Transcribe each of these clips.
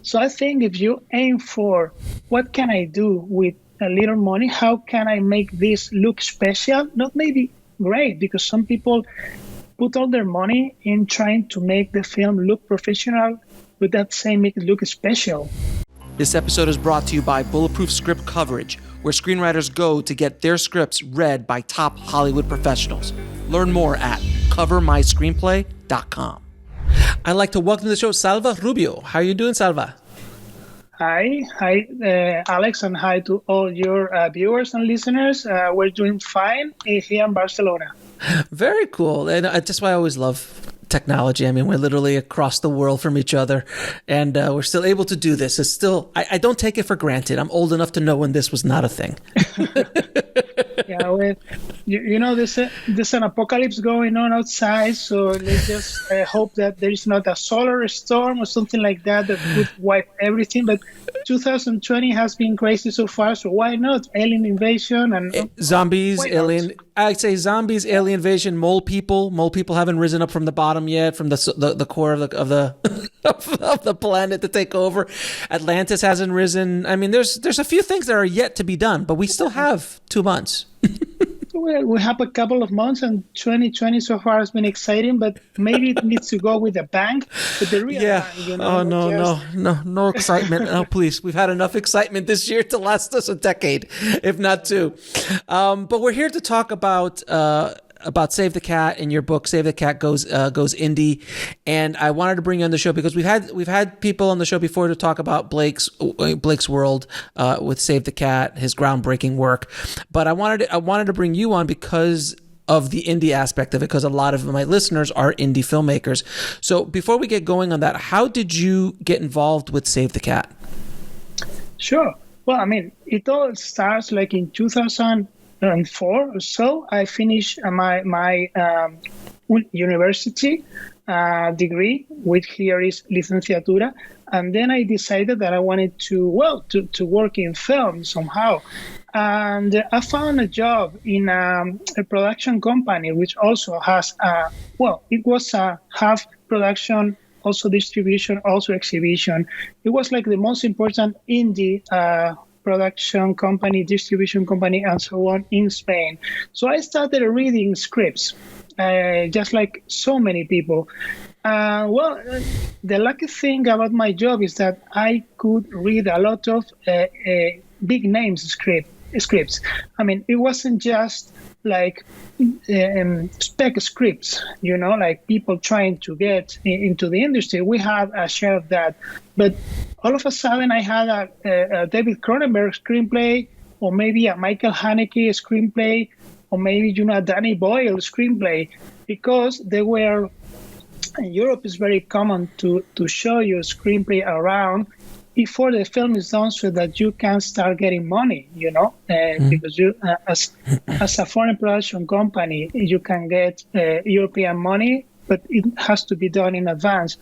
So I think if you aim for what can I do with a little money, how can I make this look special? Not maybe great, because some people put all their money in trying to make the film look professional, but that same make it look special. This episode is brought to you by Bulletproof Script Coverage, where screenwriters go to get their scripts read by top Hollywood professionals. Learn more at covermyscreenplay.com. I'd like to welcome to the show Salva Rubio. How are you doing, Salva? Hi, Alex, and hi to all your viewers and listeners. We're doing fine here in Barcelona. Very cool. And that's why I always love technology. I mean, we're literally across the world from each other, and we're still able to do this. It's still, I don't take it for granted. I'm old enough to know when this was not a thing. Yeah, well, there's an apocalypse going on outside, so let's just hope that there is not a solar storm or something like that would wipe everything. But 2020 has been crazy so far, so why not? Alien invasion and zombies, alien. I'd say zombies, alien invasion, mole people. Mole people haven't risen up from the bottom yet, from the core of the of the planet to take over. Atlantis hasn't risen. I mean, there's a few things that are yet to be done, but we still have 2 months. Well, we have a couple of months, and 2020 so far has been exciting, but maybe it needs to go with a bang. But the real bang, Oh, no excitement. Oh, please. We've had enough excitement this year to last us a decade, if not two. But we're here to talk about Save the Cat and your book, Save the Cat Goes Indie. And I wanted to bring you on the show because we've had people on the show before to talk about Blake's world with Save the Cat, his groundbreaking work. But I wanted to bring you on because of the indie aspect of it, because a lot of my listeners are indie filmmakers. So before we get going on that, how did you get involved with Save the Cat? Sure. Well, I mean, it all starts like in 2004 or so. I finished my university degree, which here is licenciatura, and then I decided that I wanted to work in film somehow, and I found a job in a production company which also has it was a half production, also distribution, also exhibition. It was like the most important indie production company, distribution company, and so on in Spain. So I started reading scripts, just like so many people. The lucky thing about my job is that I could read a lot of big names scripts. I mean, it wasn't just like spec scripts, like people trying to get into the industry. We had a share of that, but all of a sudden I had a David Cronenberg screenplay, or maybe a Michael Haneke screenplay, or maybe a Danny Boyle screenplay, because they were. In Europe, it's very common to show your screenplay around before the film is done, so that you can start getting money, because you, as a foreign production company, you can get European money, but it has to be done in advance.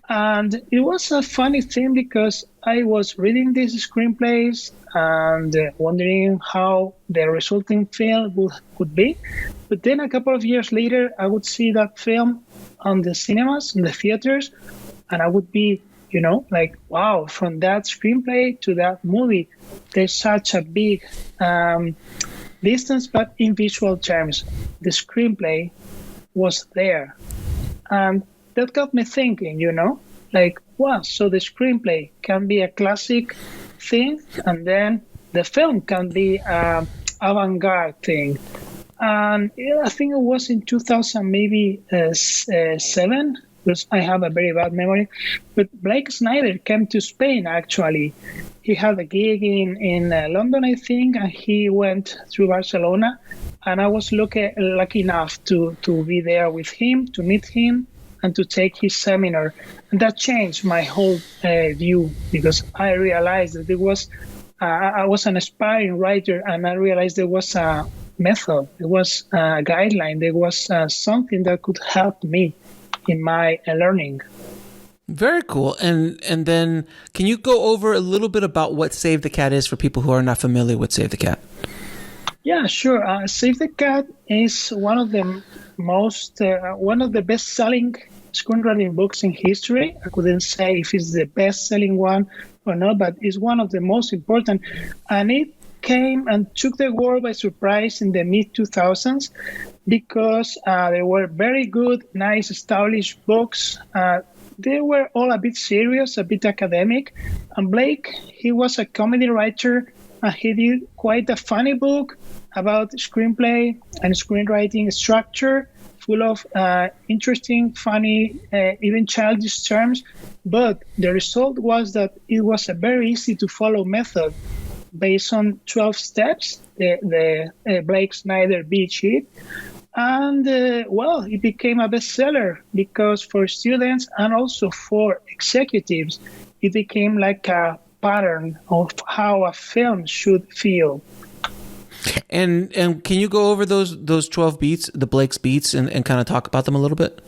And it was a funny thing because I was reading these screenplays and wondering how the resulting film could be. But then a couple of years later, I would see that film on the cinemas, in the theaters, and I would be, like, wow, from that screenplay to that movie, there's such a big distance, but in visual terms, the screenplay was there. And that got me thinking, like, wow, so the screenplay can be a classic thing, and then the film can be an avant-garde thing. And I think it was in 2000, maybe 7, because I have a very bad memory. But Blake Snyder came to Spain, actually. He had a gig in London, I think, and he went through Barcelona. And I was lucky enough to be there with him, to meet him, and to take his seminar. And that changed my whole view, because I realized that I was an aspiring writer, and I realized there was a method, there was a guideline, there was something that could help me in my learning. Very cool. And then can you go over a little bit about what Save the Cat is for people who are not familiar with Save the Cat? Yeah, sure. Save the Cat is one of the best-selling screenwriting books in history. I couldn't say if it's the best-selling one or not, but it's one of the most important. And it came and took the world by surprise in the mid-2000s because they were very good, nice, established books. They were all a bit serious, a bit academic. And Blake, he was a comedy writer, and he did quite a funny book about screenplay and screenwriting structure, full of interesting, funny, even childish terms. But the result was that it was a very easy to follow method based on 12 steps, the Blake Snyder beat sheet. And well, it became a bestseller because for students and also for executives, it became like a pattern of how a film should feel. And can you go over those 12 beats, the Blake's beats, and kind of talk about them a little bit?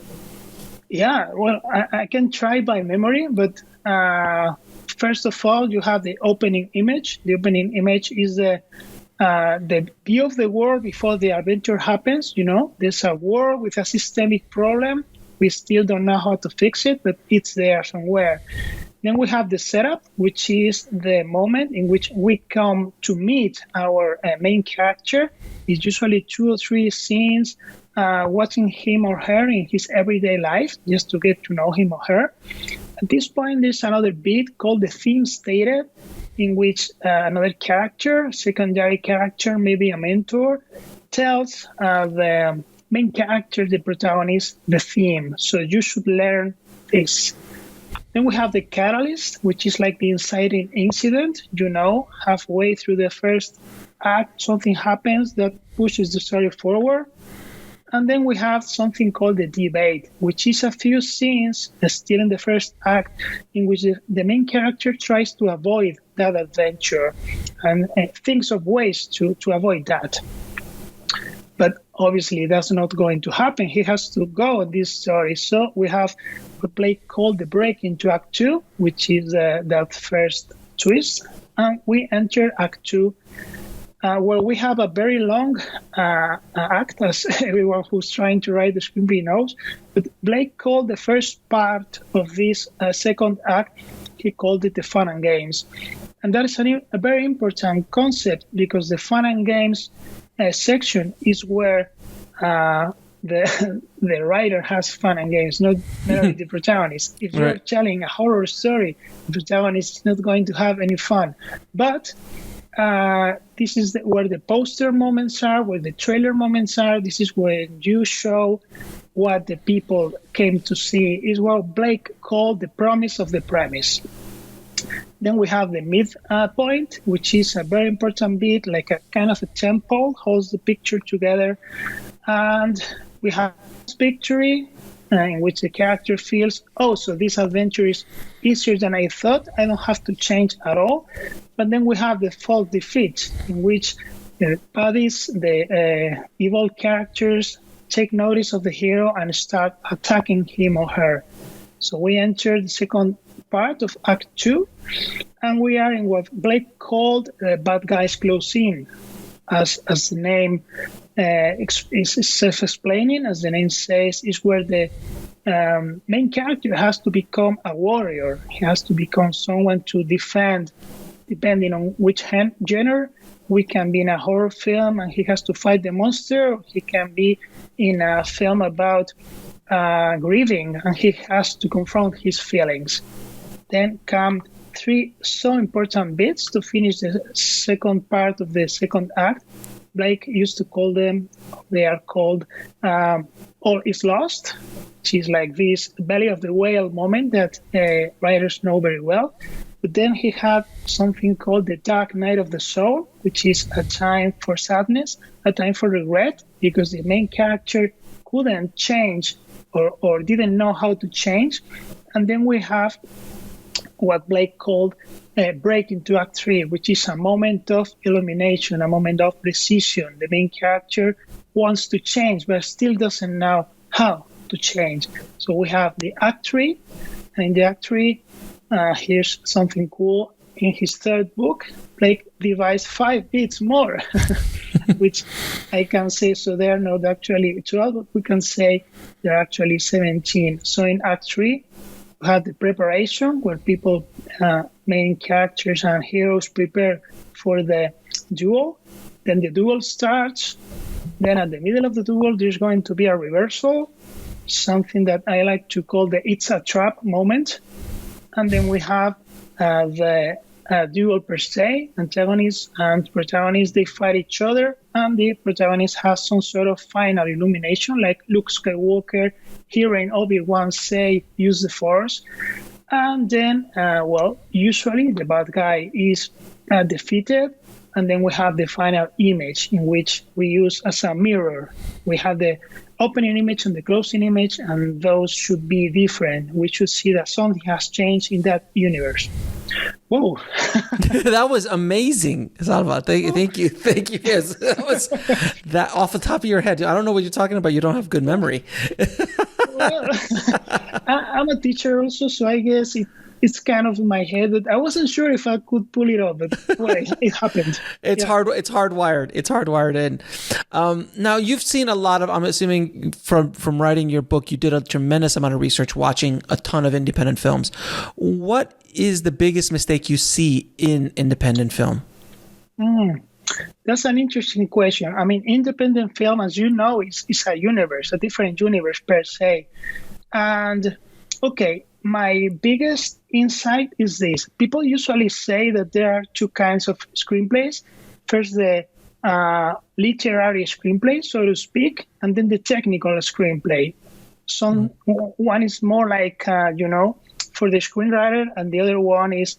Yeah, well, I can try by memory, but first of all, you have the opening image. The opening image is the view of the world before the adventure happens. You know, there's a world with a systemic problem. We still don't know how to fix it, but it's there somewhere. Then we have the setup, which is the moment in which we come to meet our main character. It's usually 2 or 3 scenes watching him or her in his everyday life, just to get to know him or her. At this point, there's another beat called the theme stated, in which another character, secondary character, maybe a mentor, tells the main character, the protagonist, the theme. So you should learn this. Then we have the catalyst, which is like the inciting incident. You know, halfway through the first act, something happens that pushes the story forward. And then we have something called the debate, which is a few scenes still in the first act in which the main character tries to avoid that adventure and thinks of ways to avoid that. But obviously, that's not going to happen. He has to go on this story. So we have what Blake called the break into Act 2, which is that first twist. And we enter Act 2, where we have a very long act, as everyone who's trying to write the screenplay knows. But Blake called the first part of this second act, he called it the fun and games. And that is a very important concept because the fun and games section is where the writer has fun and games, not only the protagonist. If you're telling a horror story, the protagonist is not going to have any fun. But this is where the poster moments are, where the trailer moments are. This is where you show what the people came to see. Is what Blake called the promise of the premise. Then we have the midpoint, which is a very important bit, like a kind of a temple, holds the picture together. And we have victory, in which the character feels, oh, so this adventure is easier than I thought. I don't have to change at all. But then we have the false defeat, in which the buddies, the evil characters, take notice of the hero and start attacking him or her. So we enter the second part of Act 2, and we are in what Blake called Bad Guys Close In. As the name is self-explaining, as the name says, is where the main character has to become a warrior. He has to become someone to defend, depending on which genre. We can be in a horror film and he has to fight the monster. He can be in a film about grieving and he has to confront his feelings. Then come 3 so important bits to finish the second part of the second act. Blake used to call them, they are called All Is Lost, which is like this belly of the whale moment that writers know very well. But then he had something called the dark night of the soul, which is a time for sadness, a time for regret, because the main character couldn't change or didn't know how to change. And then we have what Blake called a break into Act 3, which is a moment of illumination, a moment of precision. The main character wants to change, but still doesn't know how to change. So we have the Act 3, and in the Act 3, here's something cool. In his third book, Blake devised 5 bits more. which I can say, so they are not actually 12, but we can say they're actually 17. So in Act 3, we have the preparation where people, main characters and heroes prepare for the duel. Then the duel starts. Then at the middle of the duel, there's going to be a reversal, something that I like to call the "it's a trap" moment. And then we have the duel per se, antagonist and protagonist, they fight each other, and the protagonist has some sort of final illumination, like Luke Skywalker hearing Obi-Wan say, use the Force. And then, usually the bad guy is defeated, and then we have the final image in which we use as a mirror. We have the opening image and the closing image, and those should be different. We should see that something has changed in that universe. Whoa. That was amazing, Salva. Thank you. Yes, that was that off the top of your head. I don't know what you're talking about. You don't have good memory. Well, I'm a teacher also, so I guess it's kind of in my head, but I wasn't sure if I could pull it off, but well, it happened. It's hard. It's hardwired. It's hardwired in. Now you've seen a lot of, I'm assuming from writing your book, you did a tremendous amount of research, watching a ton of independent films. What is the biggest mistake you see in independent film? That's an interesting question. I mean, independent film, as you know, is a universe, a different universe per se. And okay, my biggest insight is this. People usually say that there are two kinds of screenplays. First, the literary screenplay, so to speak, and then the technical screenplay. One is more like, for the screenwriter, and the other one is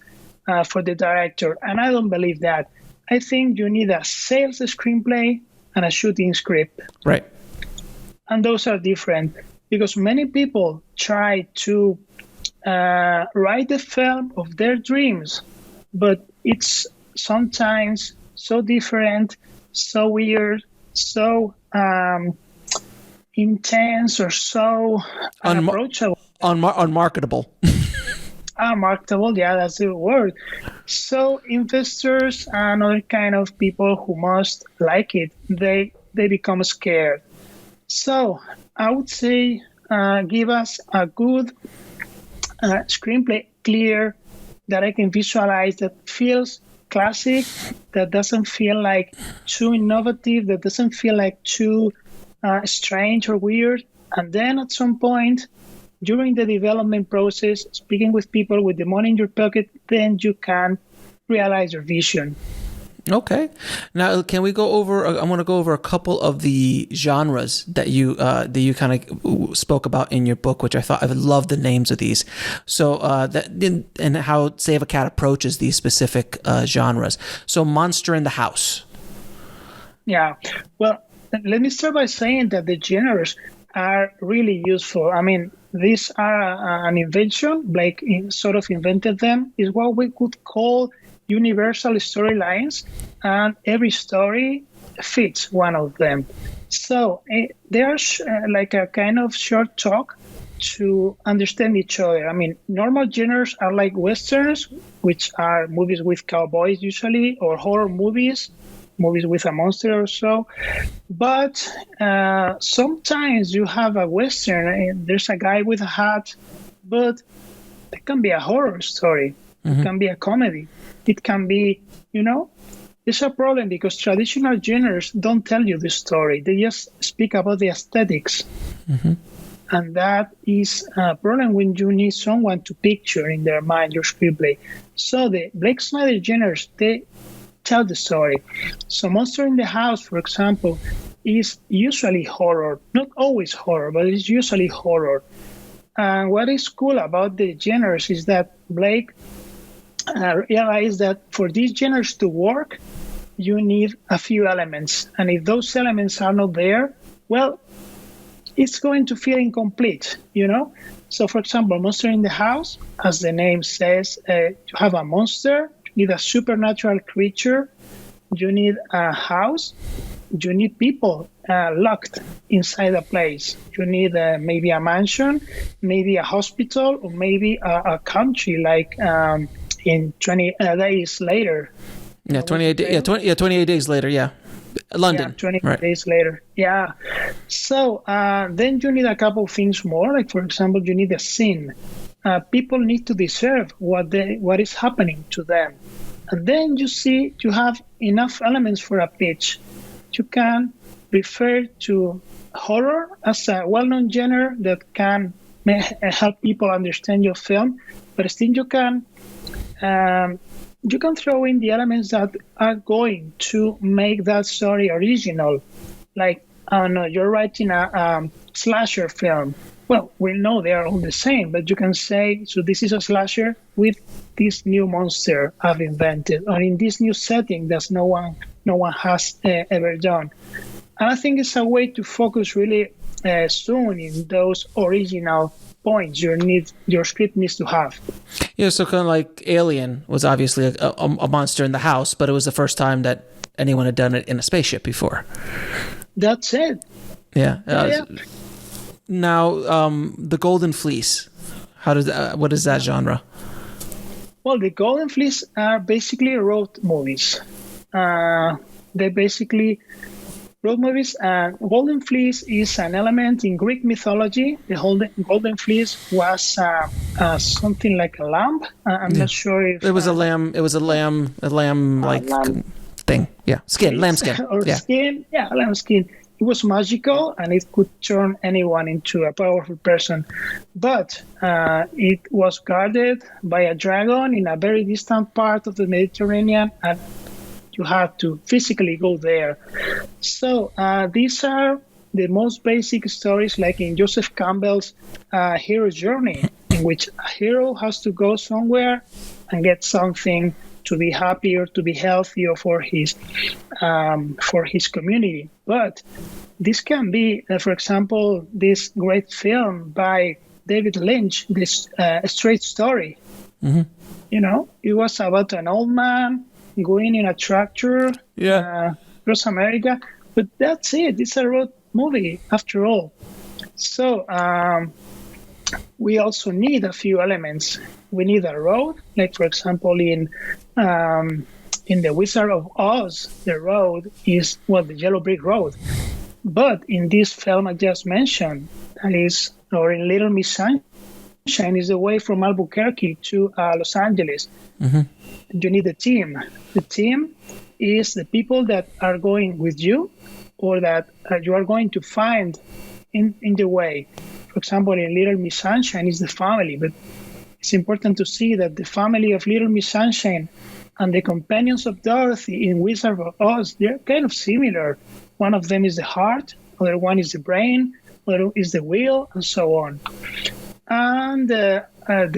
for the director. And I don't believe that. I think you need a sales screenplay and a shooting script. Right. And those are different because many people try to write the film of their dreams, but it's sometimes so different, so weird, so intense, or so unapproachable. Unmarketable. Marketable, yeah, that's the word. So investors and other kind of people who must like it, they become scared. So I would say give us a good screenplay, clear, that I can visualize, that feels classic, that doesn't feel like too innovative, that doesn't feel like too strange or weird. And then at some point, during the development process, speaking with people with the money in your pocket, then you can realize your vision. Okay. Now, can we go over? I want to go over a couple of the genres that you kind of spoke about in your book, which I love the names of these. So and how Save a Cat approaches these specific genres. So, monster in the house. Yeah. Well, let me start by saying that the genres are really useful. I mean, these are an invention. Blake sort of invented them. Is what we could call universal storylines, and every story fits one of them. So they are like a kind of short talk to understand each other. I mean, normal genres are like westerns, which are movies with cowboys usually, or horror movies with a monster or so. But sometimes you have a western and there's a guy with a hat, but it can be a horror story. Mm-hmm. It can be a comedy. It can be, it's a problem because traditional genres don't tell you the story. They just speak about the aesthetics. Mm-hmm. And that is a problem when you need someone to picture in their mind your screenplay. So the Blake Snyder genres, they tell the story. So Monster in the House, for example, is usually horror. Not always horror, but it's usually horror. And what is cool about the genres is that Blake realized that for these genres to work, you need a few elements. And if those elements are not there, well, it's going to feel incomplete, So, for example, Monster in the House, as the name says, you have a monster, you need a supernatural creature, you need a house, you need people locked inside a place. You need maybe a mansion, maybe a hospital, or maybe a country like in 20 days later. Yeah, 28 days later, yeah. London. Yeah, 20 right. days later. Yeah. So then you need a couple things more. Like, for example, you need a scene. People need to deserve what is happening to them. And then you have enough elements for a pitch. You can refer to horror as a well-known genre that can help people understand your film, but still you can throw in the elements that are going to make that story original. Like, I don't know, you're writing a slasher film. Well, we know they are all the same, but you can say, so this is a slasher with this new monster I've invented, or in this new setting that no one has ever done. And I think it's a way to focus really soon in those original points your script needs to have. Yeah, so kind of like Alien was obviously a monster in the house, but it was the first time that anyone had done it in a spaceship before. That's it. Yeah. Yeah. Now, the Golden Fleece. What is that genre? Well, the Golden Fleece are basically road movies. They're basically road movies. Golden Fleece is an element in Greek mythology. The Golden Fleece was something like a lamb. I'm not sure if it was a lamb. It was a lamb like thing. Yeah, skin, lamb skin. Or skin. Yeah, lamb skin. It was magical, and it could turn anyone into a powerful person. But it was guarded by a dragon in a very distant part of the Mediterranean, and you had to physically go there. So these are the most basic stories, like in Joseph Campbell's hero's journey, in which a hero has to go somewhere and get something to be happy or to be healthy or for his community. But this can be, for example, this great film by David Lynch, this Straight Story. Mm-hmm. You know, it was about an old man going in a tractor across America. But that's it. It's a road movie after all. So we also need a few elements. We need a road, like for example in The Wizard of Oz, the road is the yellow brick road. But in this film I just mentioned, or in Little Miss Sunshine, is the way from Albuquerque to Los Angeles. Mm-hmm. You need a team. The team is the people that are going with you, or that you are going to find in the way. For example, in Little Miss Sunshine is the family, but it's important to see that the family of Little Miss Sunshine and the companions of Dorothy in Wizard of Oz, they're kind of similar. One of them is the heart, other one is the brain, other is the will, and so on. And the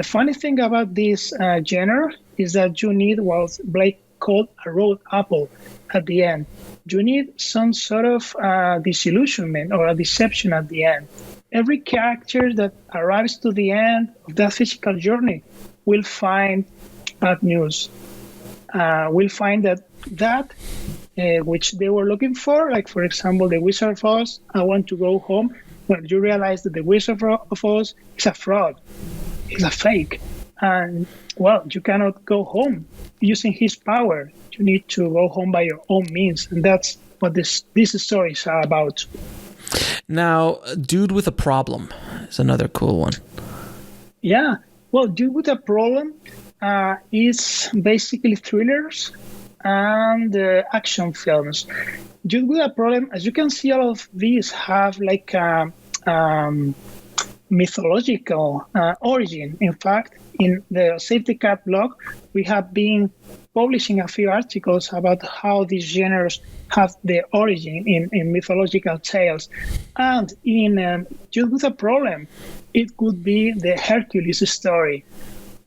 funny thing about this genre is that you need what Blake called a road apple at the end. You need some sort of disillusionment or a deception at the end. Every character that arrives to the end of that physical journey will find bad news. Will find that which they were looking for, like for example, the Wizard of Oz, I want to go home. Well, you realize that the Wizard of Oz is a fraud. It's a fake. And, well, you cannot go home using his power. You need to go home by your own means. And that's what these stories are about. Now, Dude with a Problem is another cool one. Yeah. Well, Dude with a Problem is basically thrillers and action films. Dude with a Problem, as you can see, all of these have like a mythological origin. In fact, in the Save the Cat blog, we have been publishing a few articles about how these genres have their origin in mythological tales. And in Dude with a Problem, it could be the Hercules story.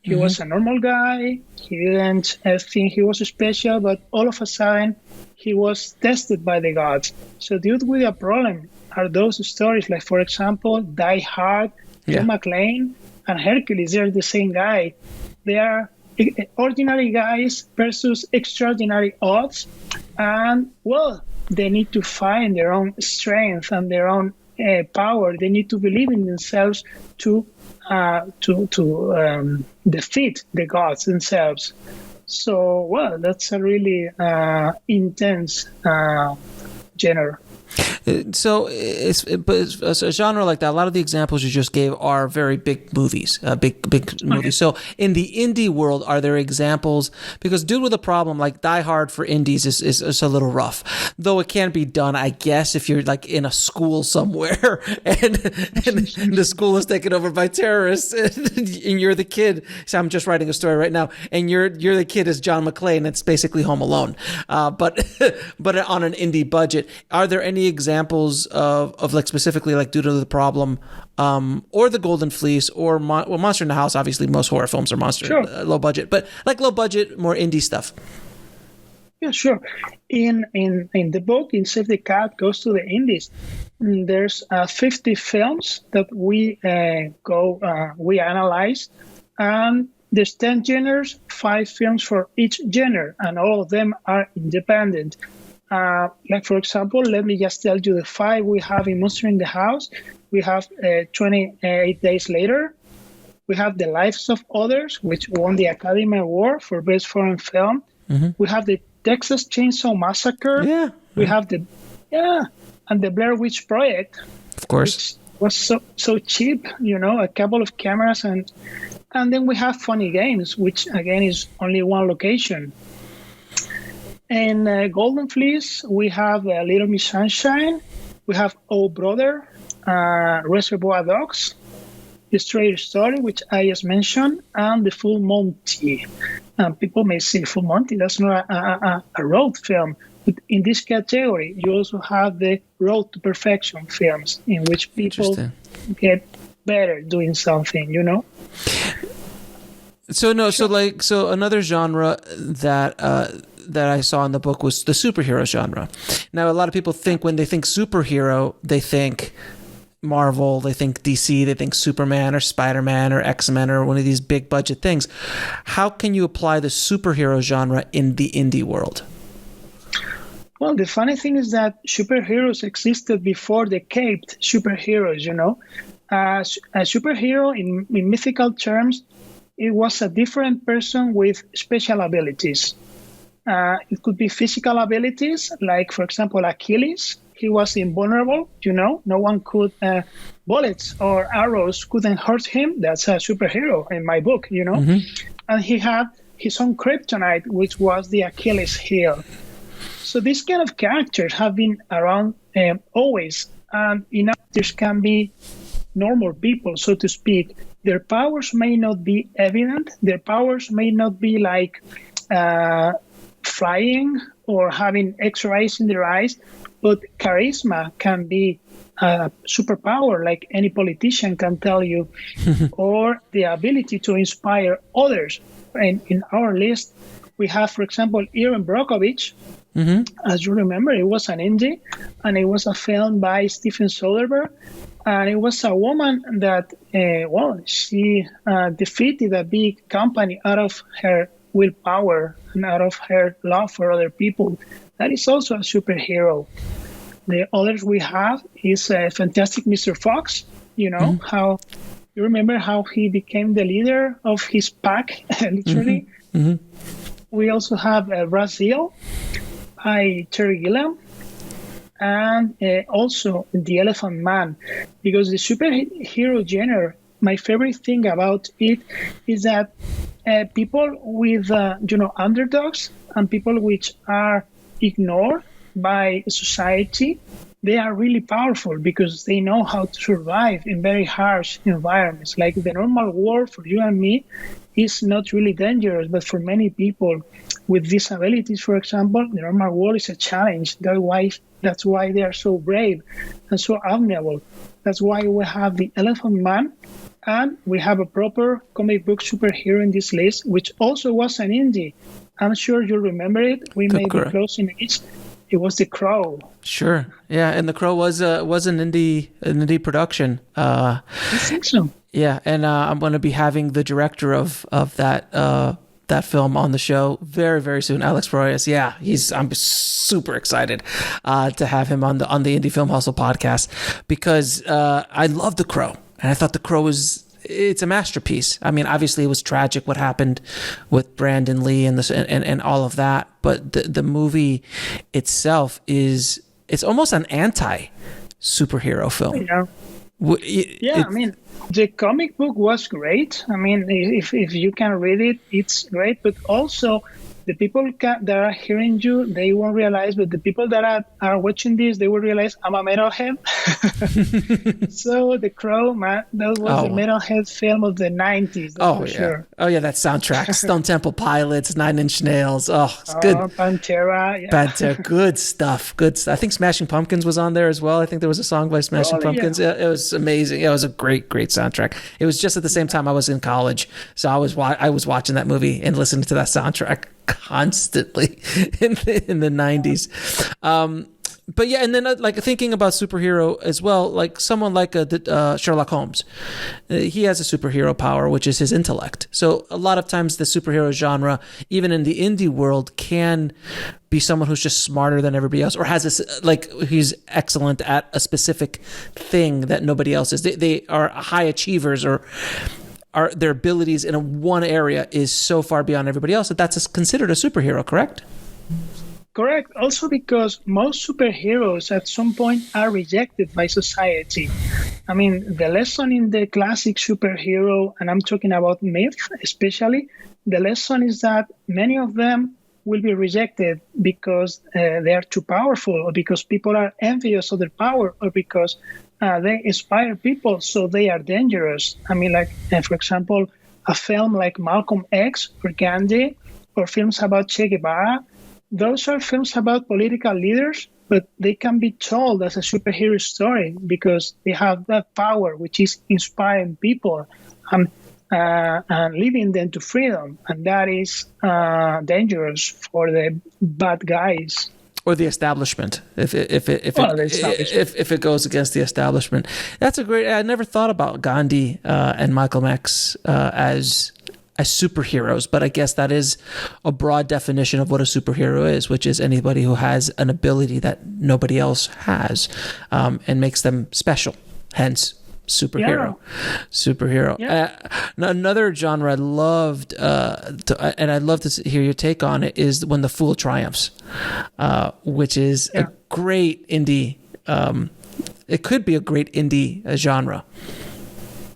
He was a normal guy. He didn't think he was special, but all of a sudden, he was tested by the gods. So Dude with a Problem are those stories, like, for example, Die Hard, John McClane, and Hercules. They're the same guy. They are ordinary guys versus extraordinary odds. And, well, they need to find their own strength and their own power. They need to believe in themselves to defeat the gods themselves. So, well, that's a really intense genre. So, but a genre like that, a lot of the examples you just gave are very big movies, big movies. So, in the indie world, are there examples? Because Dude with a Problem, like Die Hard for indies, is a little rough, though it can be done, I guess, if you're like in a school somewhere and the school is taken over by terrorists, and you're the kid. So I'm just writing a story right now, and you're the kid as John McClane. It's basically Home Alone, but on an indie budget. Are there any examples of like specifically like Due to the Problem, or The Golden Fleece, or Monster in the House? Obviously, most horror films are low budget, but like low budget, more indie stuff. Yeah, sure. In the book, in Save the Cat Goes to the Indies, there's 50 films that we analyze, and there's 10 genres, 5 films for each genre, and all of them are independent. Like, for example, let me just tell you the 5 we have in Monster in the House. We have 28 Days Later. We have The Lives of Others, which won the Academy Award for Best Foreign Film. Mm-hmm. We have the Texas Chainsaw Massacre. Yeah. We have and the Blair Witch Project. Of course. Which was so cheap, a couple of cameras. And then we have Funny Games, which, again, is only one location. In Golden Fleece, we have Little Miss Sunshine. We have Oh Brother, Reservoir Dogs, The Straight Story, which I just mentioned, and The Full Monty. People may say Full Monty, that's not a road film. But in this category, you also have the Road to Perfection films, in which people get better doing something, So another genre that I saw in the book was the superhero genre. Now, a lot of people think when they think superhero, they think Marvel, they think DC, they think Superman or Spider-Man or X-Men or one of these big budget things. How can you apply the superhero genre in the indie world? Well, the funny thing is that superheroes existed before the caped superheroes, A superhero, in mythical terms, it was a different person with special abilities. It could be physical abilities, like, for example, Achilles. He was invulnerable, no one could, bullets or arrows couldn't hurt him. That's a superhero in my book, Mm-hmm. And he had his own kryptonite, which was the Achilles heel. So these kind of characters have been around always. And there can be normal people, so to speak. Their powers may not be evident. Their powers may not be like flying or having X-rays in their eyes, but charisma can be a superpower, like any politician can tell you, or the ability to inspire others. And in our list, we have, for example, Erin Brockovich. Mm-hmm. As you remember, it was an indie, and it was a film by Steven Soderbergh. And it was a woman that, she defeated a big company out of her willpower and out of her love for other people. That is also a superhero. The others we have is Fantastic Mr. Fox. Mm-hmm. How you remember how he became the leader of his pack, literally. Mm-hmm. Mm-hmm. We also have Brazil by Terry Gilliam. And also The Elephant Man, because the superhero genre, my favorite thing about it is that people with, underdogs and people which are ignored by society, they are really powerful because they know how to survive in very harsh environments. Like the normal world for you and me is not really dangerous, but for many people with disabilities, for example, the normal world is a challenge. That's why they are so brave and so admirable. That's why we have the Elephant Man, and we have a proper comic book superhero in this list, which also was an indie. I'm sure you remember it. We may be close in age. It was The Crow. Sure, yeah, and The Crow was an indie production. I think so. Yeah, and I'm going to be having the director of that film on the show very, very soon, Alex Proyas. Yeah, I'm super excited to have him on the Indie Film Hustle podcast, because I love The Crow, and I thought The Crow it's a masterpiece. I mean, obviously it was tragic what happened with Brandon Lee and all of that, but the movie itself is it's almost an anti-superhero film. Yeah. I mean, the comic book was great. I mean, if you can read it, it's great. But also, the people that are hearing you, they won't realize, but the people that are watching this, they will realize I'm a metalhead. So The Crow, man, that was a metalhead film of the 90s. For sure. Oh, yeah, that soundtrack. Stone Temple Pilots, Nine Inch Nails. Oh, it's good. Pantera. Yeah. Pantera, good stuff. Good stuff. I think Smashing Pumpkins was on there as well. I think there was a song by Smashing Pumpkins. Yeah. It was amazing. It was a great soundtrack. It was just at the same time I was in college. So I was watching that movie and listening to that soundtrack constantly in the 90s. But yeah, and then like thinking about superhero as well, like someone like Sherlock Holmes, he has a superhero power, which is his intellect. So a lot of times the superhero genre, even in the indie world, can be someone who's just smarter than everybody else, or has this, like, he's excellent at a specific thing that nobody else is. They are high achievers, or their abilities in one area is so far beyond everybody else that that's considered a superhero, correct? Correct. Also because most superheroes at some point are rejected by society. I mean, the lesson in the classic superhero, and I'm talking about myth especially, the lesson is that many of them will be rejected because they are too powerful, or because people are envious of their power, or because they inspire people, so they are dangerous. I mean, like, for example, a film like Malcolm X or Gandhi, or films about Che Guevara, those are films about political leaders, but they can be told as a superhero story because they have that power, which is inspiring people and leading them to freedom. And that is dangerous for the bad guys. Or the establishment, if it goes against the establishment. That's a great. I never thought about Gandhi and Malcolm X as superheroes, but I guess that is a broad definition of what a superhero is, which is anybody who has an ability that nobody else has, and makes them special. Hence, superhero. Yeah. Another genre I loved, and I'd love to hear your take on it, is When the Fool Triumphs, which is a great indie. It could be a great indie genre.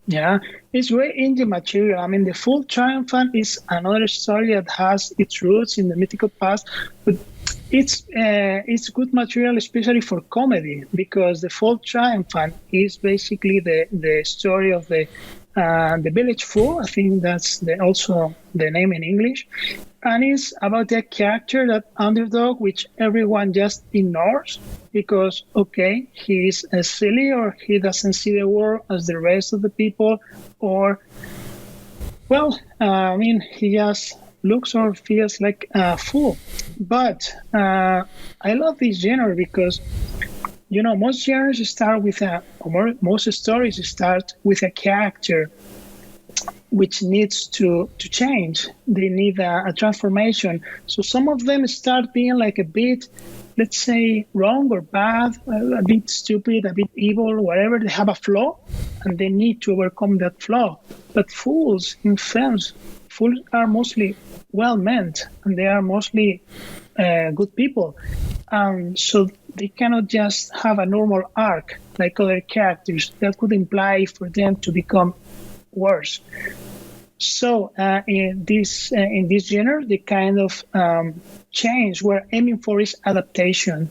Yeah, it's great indie material. I mean, The Fool Triumphant is another story that has its roots in the mythical past, but it's good material, especially for comedy, because The Fool Triumphant is basically the story of the village fool. I think that's also the name in English, and it's about a character, that underdog, which everyone just ignores because, okay, he is silly, or he doesn't see the world as the rest of the people, or, well, I mean, he just looks or feels like a fool. But I love this genre because, most genres start with most stories start with a character which needs to change. They need a transformation. So some of them start being like a bit, let's say, wrong or bad, a bit stupid, a bit evil, whatever. They have a flaw, and they need to overcome that flaw. But fools in films, fools are mostly well-meant, and they are mostly good people. So they cannot just have a normal arc like other characters. That could imply for them to become worse. So in this genre, the kind of change we're aiming for is adaptation.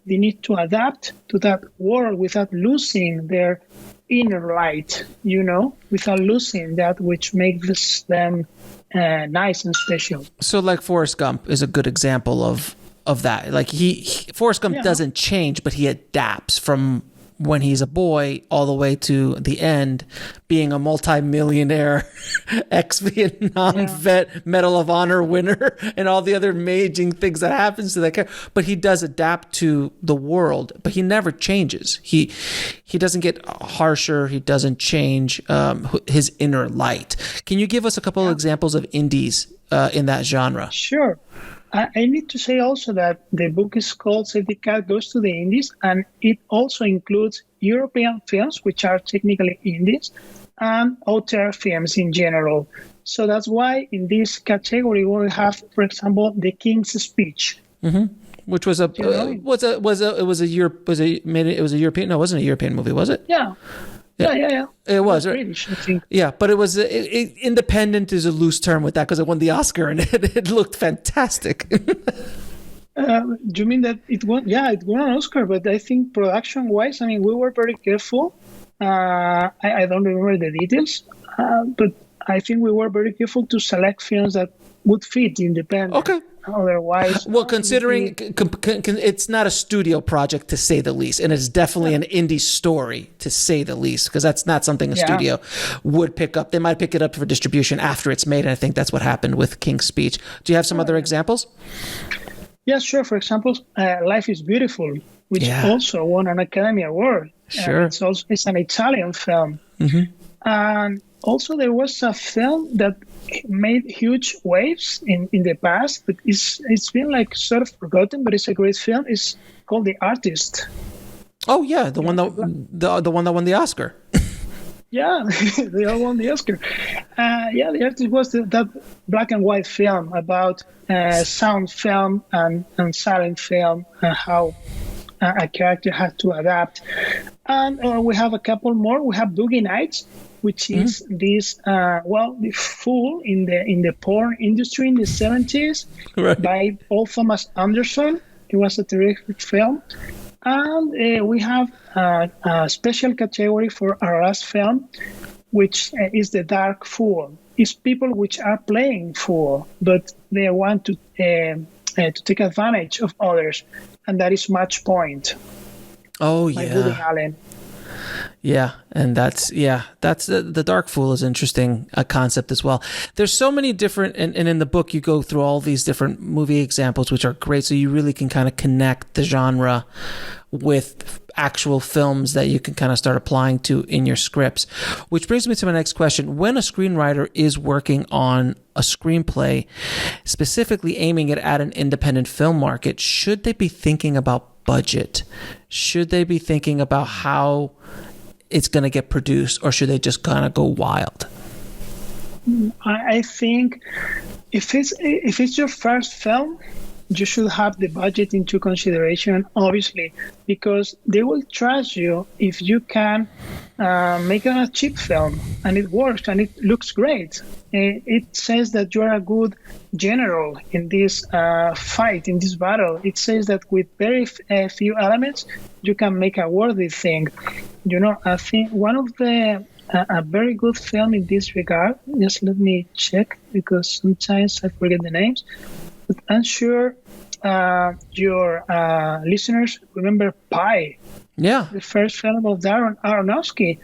They need to adapt to that world without losing their inner light, without losing that which makes them nice and special. So, like, Forrest Gump is a good example of that. Like, Forrest Gump doesn't change, but he adapts from when he's a boy all the way to the end, being a multi-millionaire ex-Vietnam vet, Medal of Honor winner, and all the other amazing things that happens to that character. But he does adapt to the world, but he never changes. He doesn't get harsher. He doesn't change his inner light. Can you give us a couple of examples of indies in that genre? Sure. I need to say also that the book is called Save the Cat Goes to the Indies, and it also includes European films, which are technically indies, and auteur films in general. So that's why in this category we have, for example, The King's Speech, Which was a European. No, it wasn't a European movie, was it? Yeah. It was British, I think. Yeah, but it was independent is a loose term with that because it won the Oscar and it looked fantastic. Do you mean that it won? Yeah, it won an Oscar, but I think production-wise, I mean, we were very careful. I don't remember the details, but I think we were very careful to select films that would fit independent. Okay. Otherwise, well, considering it's not a studio project to say the least, and it's definitely an indie story to say the least, because that's not something a studio would pick up. They might pick it up for distribution after it's made, and I think that's what happened with King's Speech. Do you have some other examples? Yeah, sure. For example, Life is Beautiful, which also won an Academy Award. Sure. It's an Italian film. And also there was a film that made huge waves in the past, but it's been like sort of forgotten, but it's a great film. It's called The Artist. Oh yeah, the one that won the Oscar. Yeah, they all won the Oscar. The Artist was that black and white film about sound film and silent film and how a character had to adapt. And we have a couple more. We have Boogie Nights, which is this the fool in the porn industry in the 70s by Paul Thomas Anderson. It was a terrific film. And we have a special category for our last film, which is The Dark Fool. It's people which are playing fool, but they want to take advantage of others, and that is Match Point. Oh, by Woody Allen. Yeah, and that's the Dark Fool is interesting concept as well. There's so many different, and in the book you go through all these different movie examples, which are great. So you really can kind of connect the genre with actual films that you can kind of start applying to in your scripts. Which brings me to my next question. When a screenwriter is working on a screenplay, specifically aiming it at an independent film market, should they be thinking about budget? Should they be thinking about how it's going to get produced, or should they just kind of go wild? I think if it's your first film, you should have the budget into consideration, obviously, because they will trust you if you can make a cheap film and it works and it looks great. It says that you are a good general in this fight, in this battle. It says that with very few elements, you can make a worthy thing. I think one of a very good film in this regard, just let me check because sometimes I forget the names, but I'm sure your listeners remember Pi. Yeah. The first film of Darren Aronofsky,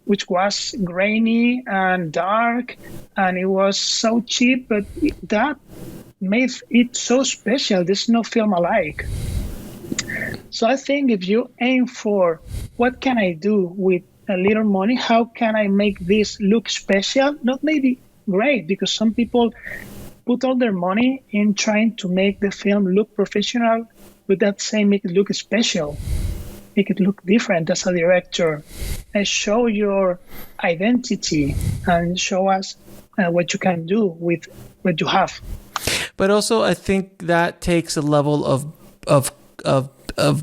which was grainy and dark, and it was so cheap, but that made it so special. There's no film alike. So I think if you aim for what can I do with a little money, how can I make this look special? Not maybe great, because some people put all their money in trying to make the film look professional, but that same make it look special, make it look different as a director, and show your identity and show us what you can do with what you have. But also, I think that takes a level of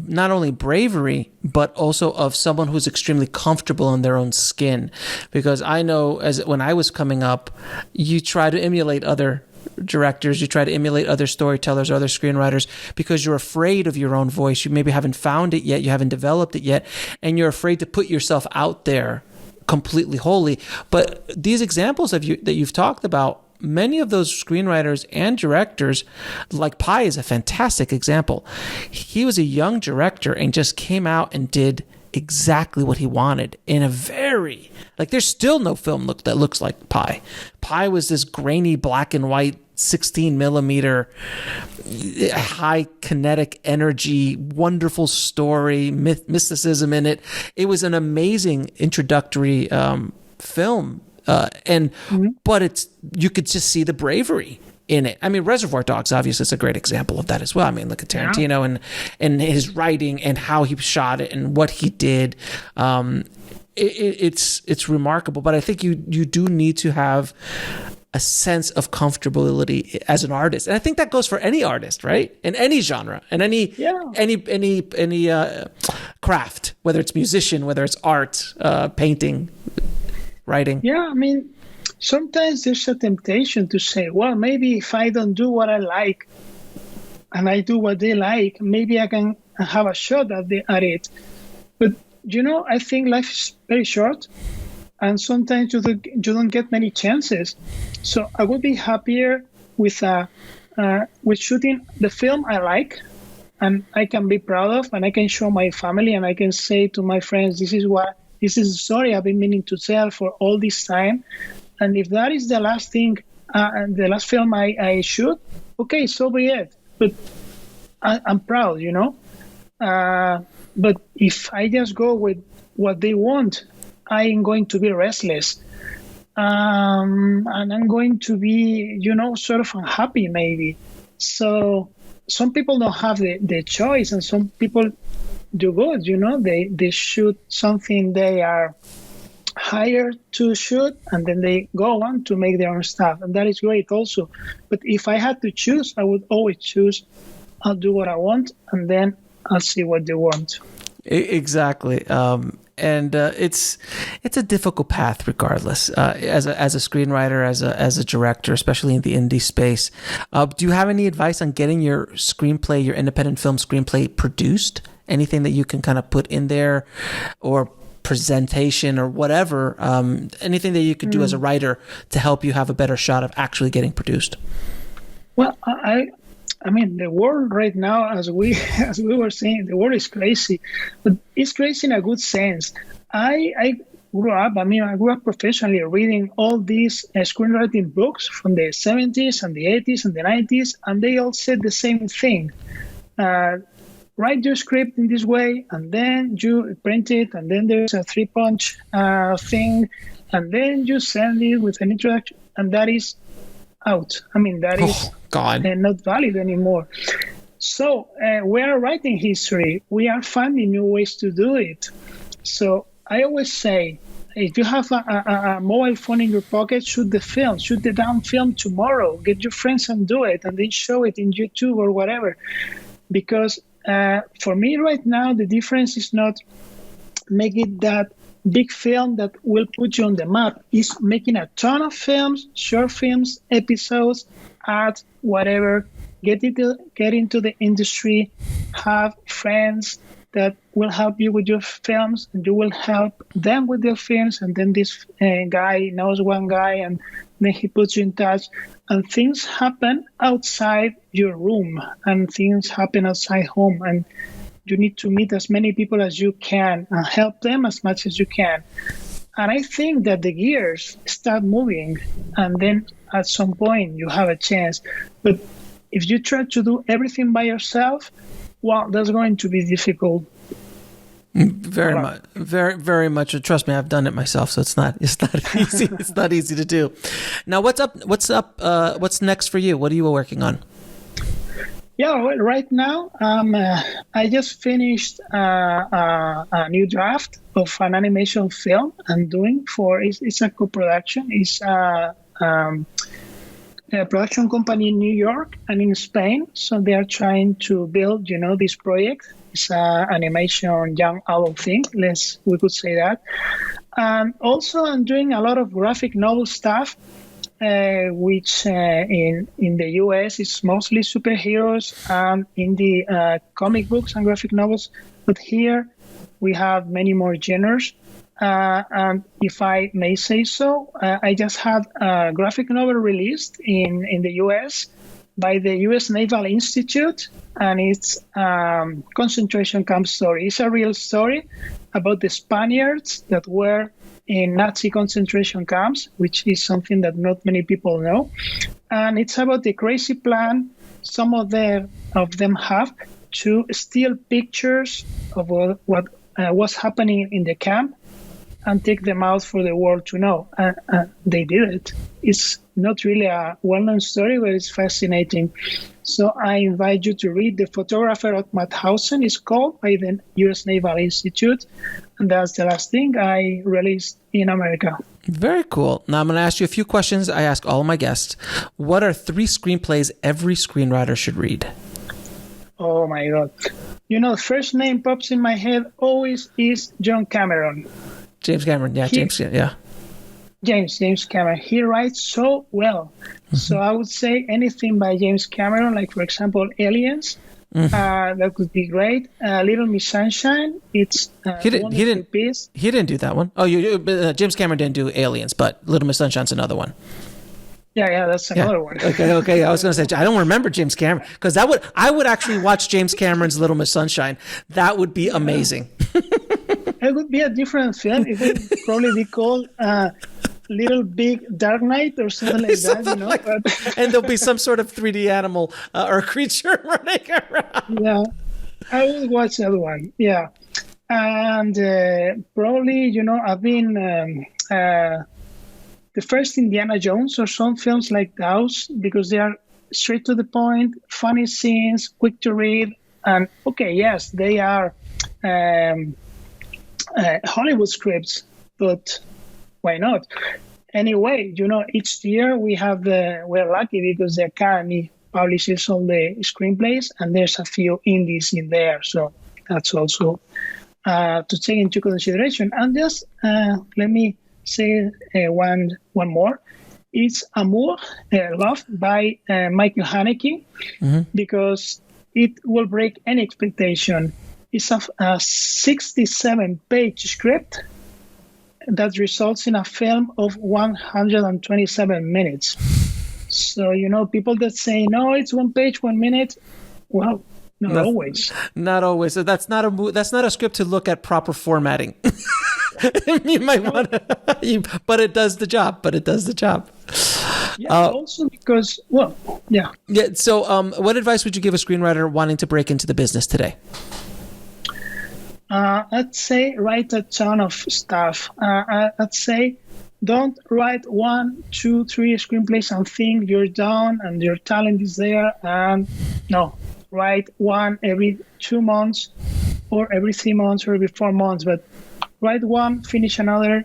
not only bravery, but also of someone who's extremely comfortable in their own skin. Because I know, when I was coming up, you try to emulate other directors, you try to emulate other storytellers or other screenwriters because you're afraid of your own voice. You maybe haven't found it yet, you haven't developed it yet, and you're afraid to put yourself out there completely wholly. But these examples that you've talked about, many of those screenwriters and directors, like Pi is a fantastic example. He was a young director and just came out and did exactly what he wanted in a very, there's still no film that looks like Pi. Pi was this grainy black and white 16 millimeter, high kinetic energy, wonderful story, mysticism in it. It was an amazing introductory film. But you could just see the bravery in it. I mean, Reservoir Dogs obviously is a great example of that as well. I mean, look at Tarantino and his writing and how he shot it and what he did. It's remarkable. But I think you do need to have a sense of comfortability as an artist. And I think that goes for any artist, right? In any genre, in any craft, whether it's musician, whether it's art, painting, writing. Yeah, I mean, sometimes there's a temptation to say, well, maybe if I don't do what I like and I do what they like, maybe I can have a shot at it. But, I think life is very short. And sometimes you don't get many chances. So I would be happier with shooting the film I like and I can be proud of, and I can show my family and I can say to my friends, this is the story I've been meaning to tell for all this time. And if that is the last thing, the last film I shoot, okay, so be it. But I'm proud, But if I just go with what they want, I'm going to be restless, and I'm going to be, sort of unhappy maybe. So some people don't have the choice, and some people do good, they shoot something they are hired to shoot, and then they go on to make their own stuff, and that is great also. But if I had to choose, I would always choose, I'll do what I want, and then I'll see what they want. Exactly. And it's a difficult path, regardless. As a screenwriter, as a director, especially in the indie space, do you have any advice on getting your screenplay, your independent film screenplay, produced? Anything that you can kind of put in there, or presentation, or whatever? Anything that you could do as a writer to help you have a better shot of actually getting produced? Well, I mean, the world right now, as we were saying, the world is crazy, but it's crazy in a good sense. I grew up professionally reading all these screenwriting books from the 70s and the 80s and the 90s, and they all said the same thing. Write your script in this way, and then you print it, and then there's a 3-punch thing, and then you send it with an introduction, and that is out. I mean, that is not valid anymore. So we are writing history. We are finding new ways to do it. So I always say, if you have a mobile phone in your pocket, shoot the damn film tomorrow. Get your friends and do it, and then show it in YouTube or whatever. Because for me right now, the difference is not making that big film that will put you on the map. Is making a ton of films, short films, episodes, ads, whatever. Get into the industry, have friends that will help you with your films, and you will help them with their films, and then this guy knows one guy, and then he puts you in touch, and things happen outside your room, and things happen outside home, and you need to meet as many people as you can and help them as much as you can. And I think that the gears start moving, and then at some point you have a chance. But if you try to do everything by yourself, well, that's going to be difficult. Very much, very much. Trust me, I've done it myself, so it's not easy. It's not easy to do. Now, what's up? What's next for you? What are you working on? Yeah, well, right now, I just finished a new draft of an animation film I'm doing it's a co-production. It's a production company in New York and in Spain. So they are trying to build, this project. It's an animation young adult thing, we could say that. And also I'm doing a lot of graphic novel stuff, which in the US is mostly superheroes and in the comic books and graphic novels. But here we have many more genres. And if I may say so, I just had a graphic novel released in the US by the US Naval Institute, and it's concentration camp story. It's a real story about the Spaniards that were in Nazi concentration camps, which is something that not many people know. And it's about the crazy plan some of them have to steal pictures of what was happening in the camp and take them out for the world to know. They did it. It's not really a well-known story, but it's fascinating. So I invite you to read The Photographer of Mauthausen. It's called, by the U.S. Naval Institute. And that's the last thing I released in America. Very cool. Now I'm going to ask you a few questions I ask all of my guests. What are 3 screenplays every screenwriter should read? Oh my God. The first name pops in my head always is John Cameron. James Cameron. Yeah, James Cameron. He writes so well. Mm-hmm. So I would say anything by James Cameron, like for example, Aliens. Mm-hmm. That would be great. Little Miss Sunshine. It's he didn't do that one. Oh, James Cameron didn't do Aliens, but Little Miss Sunshine's another one. Yeah, that's another one. Okay. I was going to say I don't remember James Cameron because I would actually watch James Cameron's Little Miss Sunshine. That would be amazing. It would be a different film. It would probably be called Little Big Dark Knight or something like that. And there'll be some sort of 3D animal or creature running around. Yeah, I will watch that one. Yeah, and probably I've been the first Indiana Jones or some films like those because they are straight to the point, funny scenes, quick to read, and yes, they are Hollywood scripts, but why not? Anyway, each year we're lucky because the Academy publishes all the screenplays, and there's a few indies in there, so that's also to take into consideration. And just let me say one more. It's Amour, Love by Michael Haneke, mm-hmm. because it will break any expectation. It's a 67-page script that results in a film of 127 minutes. So, people that say, no, it's 1 page, 1 minute, well, not always. Not always. So that's not a script to look at proper formatting. You might want to, but it does the job. Yeah, also because, yeah. Yeah. So, what advice would you give a screenwriter wanting to break into the business today? I'd say write a ton of stuff. I'd say don't write 1, 2, 3 screenplays and think you're done and your talent is there. And no, write one every 2 months or every 3 months or every 4 months. But write one, finish another,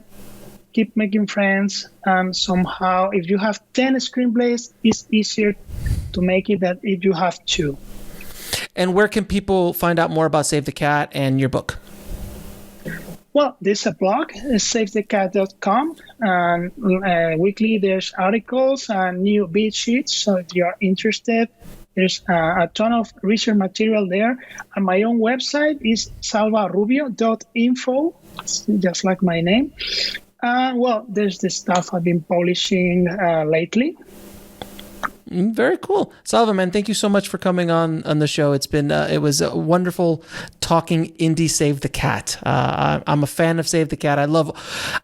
keep making friends. And somehow, if you have 10 screenplays, it's easier to make it than if you have 2. And where can people find out more about Save the Cat and your book? Well, there's a blog, savethecat.com, and weekly there's articles and new beat sheets. So if you're interested, there's a ton of research material there. And my own website is salvarubio.info, just like my name. There's the stuff I've been publishing lately. Very cool. Salva, man, thank you so much for coming on the show. It was wonderful talking indie Save the Cat. I'm a fan of Save the Cat.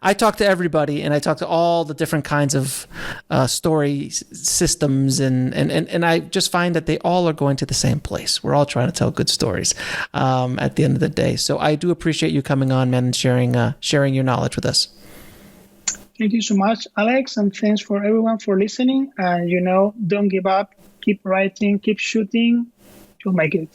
I talk to everybody, and I talk to all the different kinds of story systems, and I just find that they all are going to the same place. We're all trying to tell good stories at the end of the day. So I do appreciate you coming on, man, and sharing your knowledge with us. Thank you so much, Alex, and thanks for everyone for listening. And, don't give up. Keep writing, keep shooting. You'll make it.